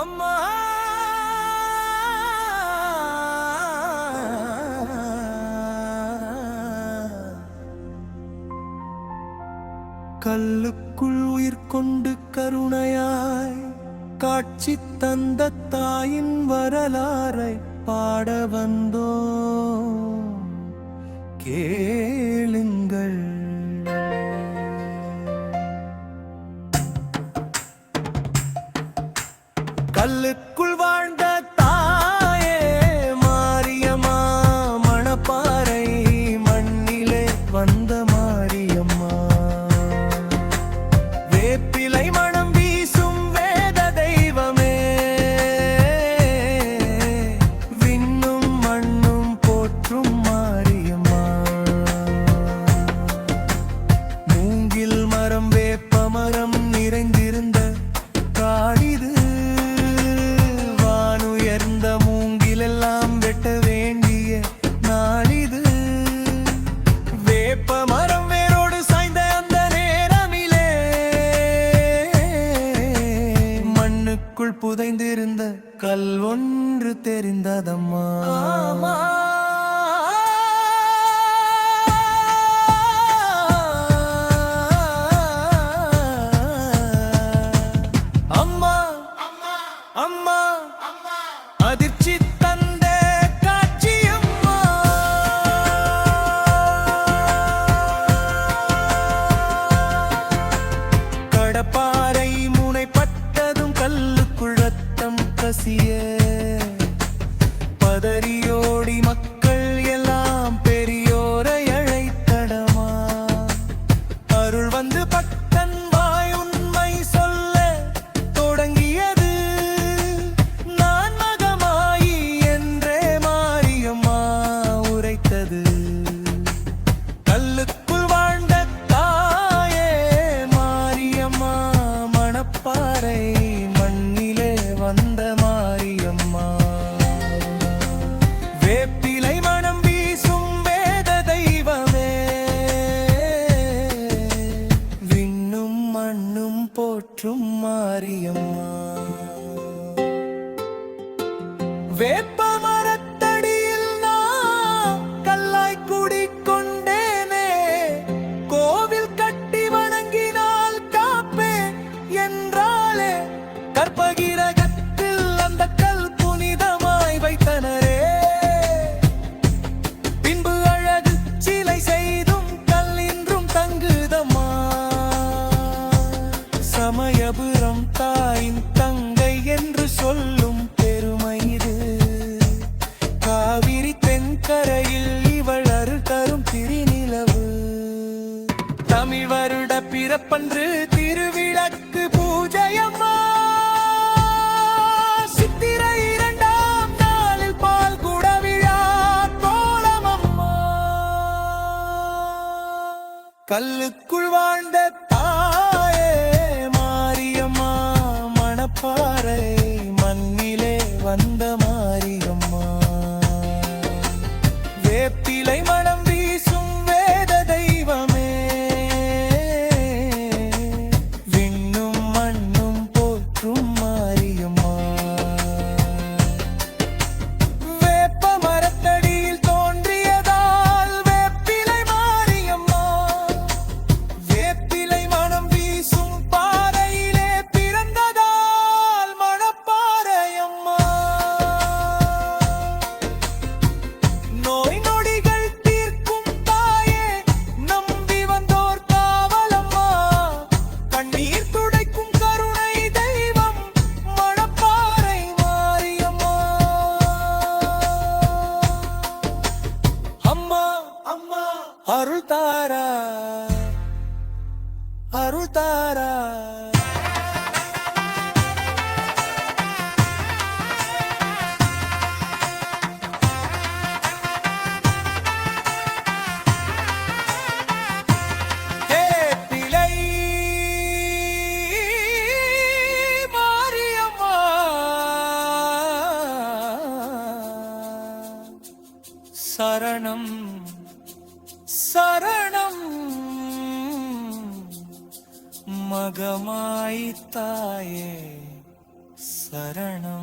அம்மா கல்லுக்குள் உயிர் கொண்டு கருணையாய் காட்சி தந்த தாயின் வரலாறை பாட வந்தோ கேளுங்கள். கல்லுக்குள் வாழ்ந்த தாயே மாரியம்மா, மணப்பாறை மண்ணிலே வந்த மாரியம்மா, வேப்பிலை மணம் வீசும் வேத தெய்வமே, விண்ணும் மண்ணும் போற்றும் மாரியம்மா, மூங்கில் மரம் வேப்ப மரம் நிறைந்திருந்த காடிது, வானுயர்ந்த மூங்கிலெல்லாம் வெட்ட வேண்டிய நாளிது, வேப்ப மரம் வேரோடு சாய்ந்த அந்த நேரமிலே மண்ணுக்குள் புதைந்திருந்த கல் ஒன்று தெரிந்ததம்மா. அம்மா அதிர்ச்சி தந்த காட்சியம்மா, கடப்பாறை முனைப்பட்டதும் கல்லுக்குள் ரத்தம் கசிய பதறியோடி மக்கள் எல்லாம் பெரியோரை அழைத்தடமா, அருள் வந்து பக்தன் வாய் உண்மை சொல்ல தொடங்கியது, நான் மகமாயி என்றே மாரியம்மா உரைத்தது. கல்லுக்குள் வாழ்ந்த தாயே மாரியம்மா, மணப்பாறை மண்ணிலே வந்த மாரியம்மா, வேப்பிலை மணம் வீசும் வேத தெய்வமே, விண்ணும் மண்ணும் போற்றும் மாரியம்மா, வேப்ப மரத்தடியில் நான் கல்லாய் குடிக்கொண்டேனே, கோவில் கட்டி வணங்கினால் காப்பே என்றாலே, கற்பகிரகத்தில் அந்த கல் புனிதமாய் வைத்தனரே, பின்பு அழகு சிலை செய்தும் கல் இன்றும் தங்குதம்மா, சமயபுரம் தாயின் தங்கை என்று சொல்லும் பெருமை இது, காவிரி தென்கரையில் இவள் அருள் தரும் திருநிலவு, தமிழ் வருட பிறப்பன்று திருவிளக்கு பூஜையம்மா, சித்திரை 2ஆம் நாளில் பால் குட விழா கோலமம்மா, கல்லுக்குள் வாழ்ந்த தாயே மாரியம்மா, மணப்பாறை மண்ணிலே வந்த மாரியம்மா, வேப்பிலை மணம் வீசும் வேத தெய்வமே, விண்ணும் மண்ணும் போற்றும் மாரியம்மா, வேப்ப மரத்தடியில் தோன்றியதால் வேப்பிலை மாரியம்மா, வேப்பிலை மணம் வீசும் பாறையிலே பிறந்ததால் மணப்பாறையம்மா, நோய் நொடிகள் தீர்க்கும் தாயே நம்பி வந்தோர் காவலம்மா, கண்ணீர் துடைக்கும் கருணை தெய்வம் மணப்பாறை மாரியம்மா, அம்மா அம்மா அருள் தாரா அருள் தாரா. வேப்பிலை மாரியம்மா, சரணம் சரணம் மகமாய் தாயே சரணம்